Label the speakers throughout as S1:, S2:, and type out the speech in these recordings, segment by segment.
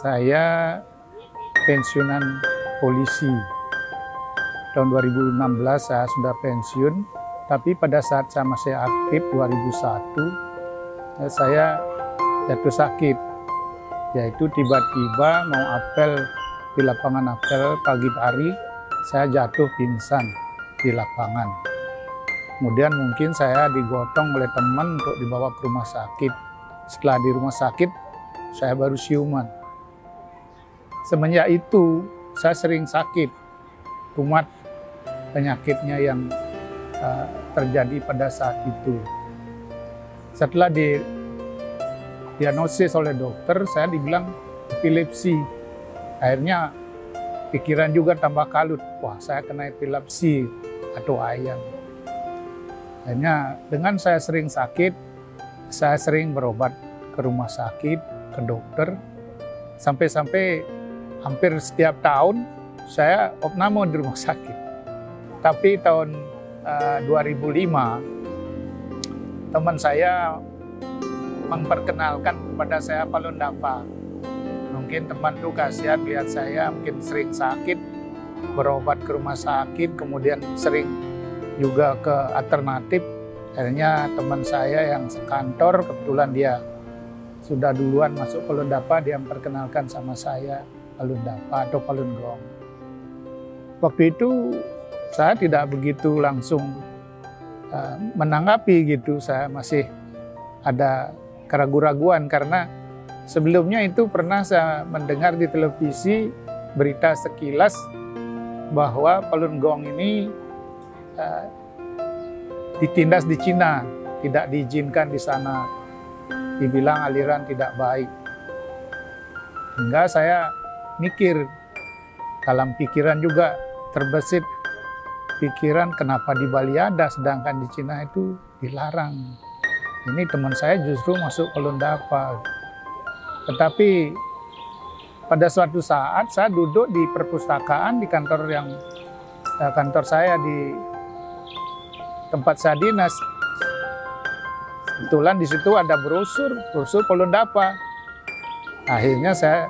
S1: Saya pensiunan polisi. Tahun 2016 saya sudah pensiun, tapi pada saat saya masih aktif 2001, saya jatuh sakit. Yaitu tiba-tiba mau apel di lapangan apel pagi hari, saya jatuh pingsan di lapangan. Kemudian mungkin saya digotong oleh teman untuk dibawa ke rumah sakit. Setelah di rumah sakit, saya baru siuman. Semenjak itu, saya sering sakit, kumat penyakitnya yang terjadi pada saat itu. Setelah diagnosis oleh dokter, saya dibilang epilepsi. Akhirnya pikiran juga tambah kalut, wah saya kena epilepsi atau ayam. Akhirnya dengan saya sering sakit, saya sering berobat ke rumah sakit, ke dokter, sampai-sampai hampir setiap tahun saya opname di rumah sakit. Tapi tahun 2005, teman saya memperkenalkan kepada saya Falun Dafa. Mungkin teman itu kasihan lihat saya mungkin sering sakit, berobat ke rumah sakit, kemudian sering juga ke alternatif. Akhirnya teman saya yang sekantor, kebetulan dia sudah duluan masuk Falun Dafa, dia memperkenalkan sama saya Falun Dafa atau Falun Gong. Waktu itu saya tidak begitu langsung menanggapi gitu, saya masih ada keraguan-raguan karena sebelumnya itu pernah saya mendengar di televisi berita sekilas bahwa Falun Gong ini ditindas di Cina, tidak diizinkan di sana, dibilang aliran tidak baik. Hingga saya mikir, dalam pikiran juga terbesit pikiran kenapa di Bali ada sedangkan di Cina itu dilarang. Ini teman saya justru masuk Falun Dafa. Tetapi pada suatu saat saya duduk di perpustakaan di kantor saya di tempat saya dinas. Kebetulan di situ ada brosur Falun Dafa. Akhirnya saya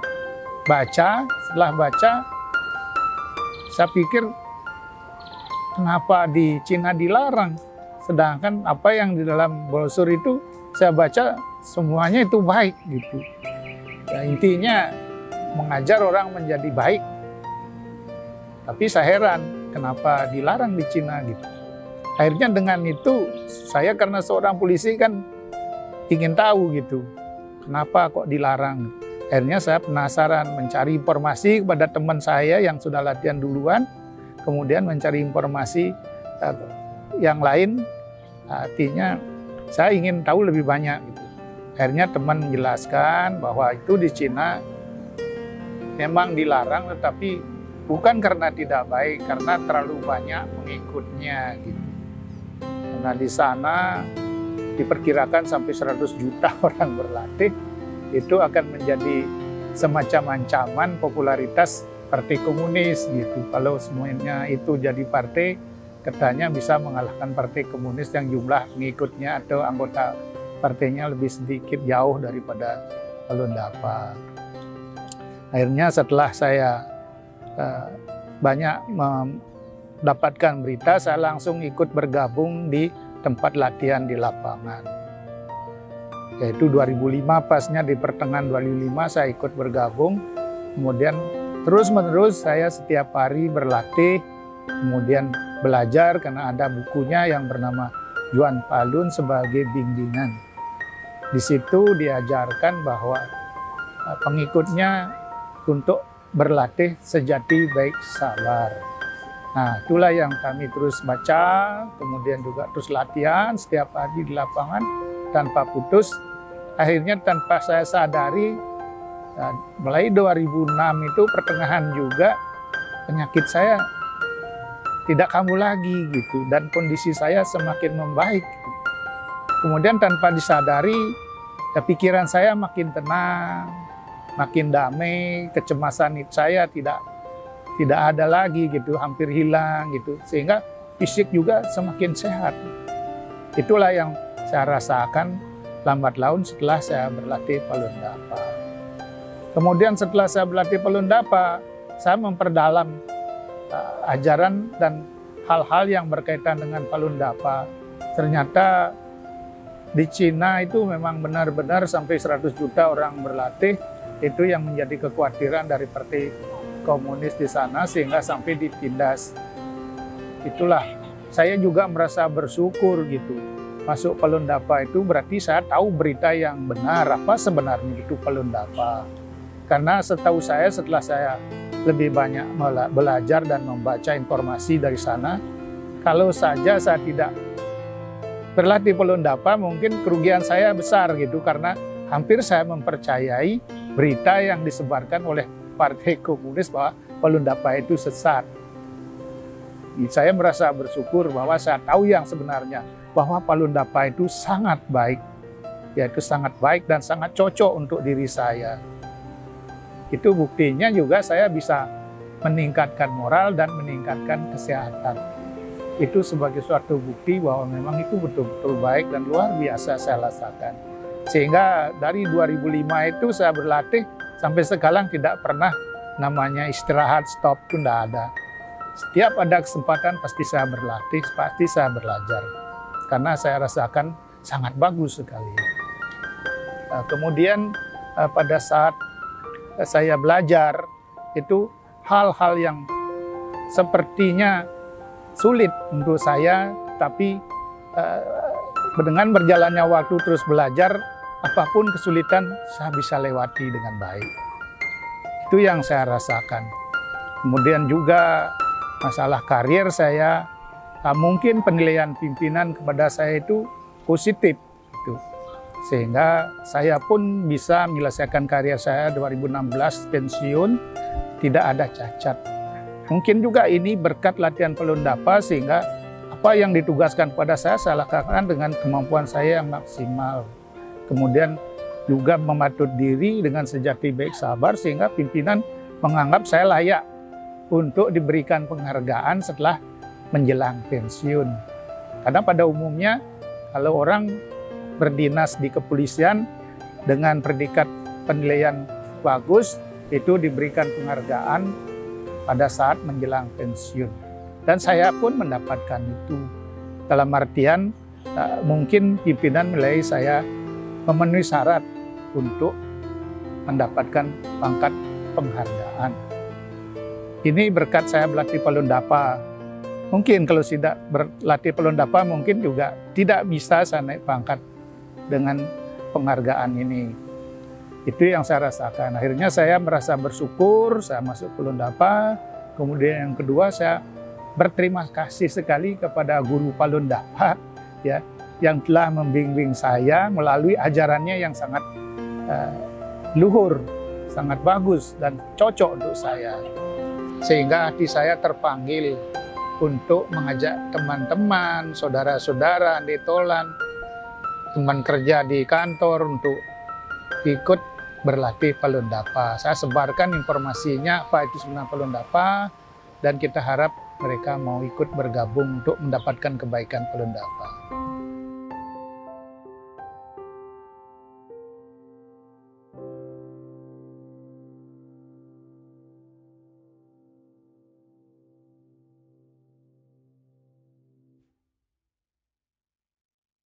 S1: baca, setelah baca saya pikir kenapa di Cina dilarang, sedangkan apa yang di dalam brosur itu saya baca semuanya itu baik gitu. Ya, intinya mengajar orang menjadi baik. Tapi saya heran kenapa dilarang di Cina gitu. Akhirnya dengan itu saya karena seorang polisi kan ingin tahu gitu, kenapa kok dilarang. Akhirnya saya penasaran mencari informasi kepada teman saya yang sudah latihan duluan, kemudian mencari informasi yang lain, artinya saya ingin tahu lebih banyak gitu. Akhirnya teman menjelaskan bahwa itu di Cina memang dilarang, tetapi bukan karena tidak baik, karena terlalu banyak pengikutnya gitu. Karena di sana diperkirakan sampai 100 juta orang berlatih, itu akan menjadi semacam ancaman popularitas partai komunis gitu. Kalau semuanya itu jadi partai, katanya bisa mengalahkan partai komunis yang jumlah pengikutnya atau anggota partainya lebih sedikit jauh daripada Falun Dafa. Akhirnya setelah saya banyak mendapatkan berita, saya langsung ikut bergabung di tempat latihan di lapangan. Yaitu 2005, pasnya di pertengahan 2005 saya ikut bergabung. Kemudian terus-menerus saya setiap hari berlatih, kemudian belajar karena ada bukunya yang bernama Juan Falun sebagai bimbingan. Di situ diajarkan bahwa pengikutnya untuk berlatih sejati baik sabar. Nah, itulah yang kami terus baca, kemudian juga terus latihan setiap hari di lapangan tanpa putus. Akhirnya tanpa saya sadari, mulai 2006 itu pertengahan juga penyakit saya tidak kambuh lagi gitu, dan kondisi saya semakin membaik. Kemudian tanpa disadari, ya pikiran saya makin tenang, makin damai, kecemasan saya tidak ada lagi gitu, hampir hilang gitu, sehingga fisik juga semakin sehat. Itulah yang saya rasakan lambat laun setelah saya berlatih Falun Dafa. Kemudian setelah saya berlatih Palundapa, saya memperdalam ajaran dan hal-hal yang berkaitan dengan Palundapa. Ternyata di Cina itu memang benar-benar sampai 100 juta orang berlatih. Itu yang menjadi kekhawatiran dari partai komunis di sana sehingga sampai ditindas. Itulah saya juga merasa bersyukur gitu. Masuk Palundapa itu berarti saya tahu berita yang benar apa sebenarnya itu Palundapa. Karena setahu saya setelah saya lebih banyak belajar dan membaca informasi dari sana, kalau saja saya tidak berlatih Palundapa mungkin kerugian saya besar gitu, karena hampir saya mempercayai berita yang disebarkan oleh Partai Komunis bahwa Palundapa itu sesat. Saya merasa bersyukur bahwa saya tahu yang sebenarnya, bahwa Palundapa itu sangat baik, yaitu sangat baik dan sangat cocok untuk diri saya. Itu buktinya juga saya bisa meningkatkan moral dan meningkatkan kesehatan. Itu sebagai suatu bukti bahwa memang itu betul-betul baik dan luar biasa saya rasakan. Sehingga dari 2005 itu saya berlatih sampai sekarang tidak pernah namanya istirahat, stop, itu tidak ada. Setiap ada kesempatan pasti saya berlatih, pasti saya belajar. Karena saya rasakan sangat bagus sekali. Kemudian pada saat saya belajar, itu hal-hal yang sepertinya sulit untuk saya, tapi dengan berjalannya waktu terus belajar, apapun kesulitan saya bisa lewati dengan baik. Itu yang saya rasakan. Kemudian juga masalah karir saya, mungkin penilaian pimpinan kepada saya itu positif. Gitu. Sehingga saya pun bisa menyelesaikan karir saya 2016 pensiun, tidak ada cacat. Mungkin juga ini berkat latihan Palundapa sehingga apa yang ditugaskan pada saya lakukan dengan kemampuan saya yang maksimal. Kemudian juga mematut diri dengan sejati baik sabar sehingga pimpinan menganggap saya layak untuk diberikan penghargaan setelah menjelang pensiun. Karena pada umumnya kalau orang berdinas di kepolisian dengan predikat penilaian bagus, itu diberikan penghargaan pada saat menjelang pensiun. Dan saya pun mendapatkan itu. Dalam artian mungkin pimpinan menilai saya memenuhi syarat untuk mendapatkan pangkat penghargaan. Ini berkat saya berlatih Palundapa. Mungkin kalau tidak berlatih Palundapa mungkin juga tidak bisa saya naik pangkat dengan penghargaan ini. Itu yang saya rasakan. Akhirnya saya merasa bersyukur, saya masuk Palundapa. Kemudian yang kedua, saya berterima kasih sekali kepada guru Palundapa ya, yang telah membimbing saya melalui ajarannya yang sangat luhur, sangat bagus dan cocok untuk saya. Sehingga hati saya terpanggil untuk mengajak teman-teman, saudara-saudara di Tolan, teman kerja di kantor untuk ikut berlatih Palundapa. Saya sebarkan informasinya apa itu sebenarnya Palundapa dan kita harap mereka mau ikut bergabung untuk mendapatkan kebaikan Palundapa.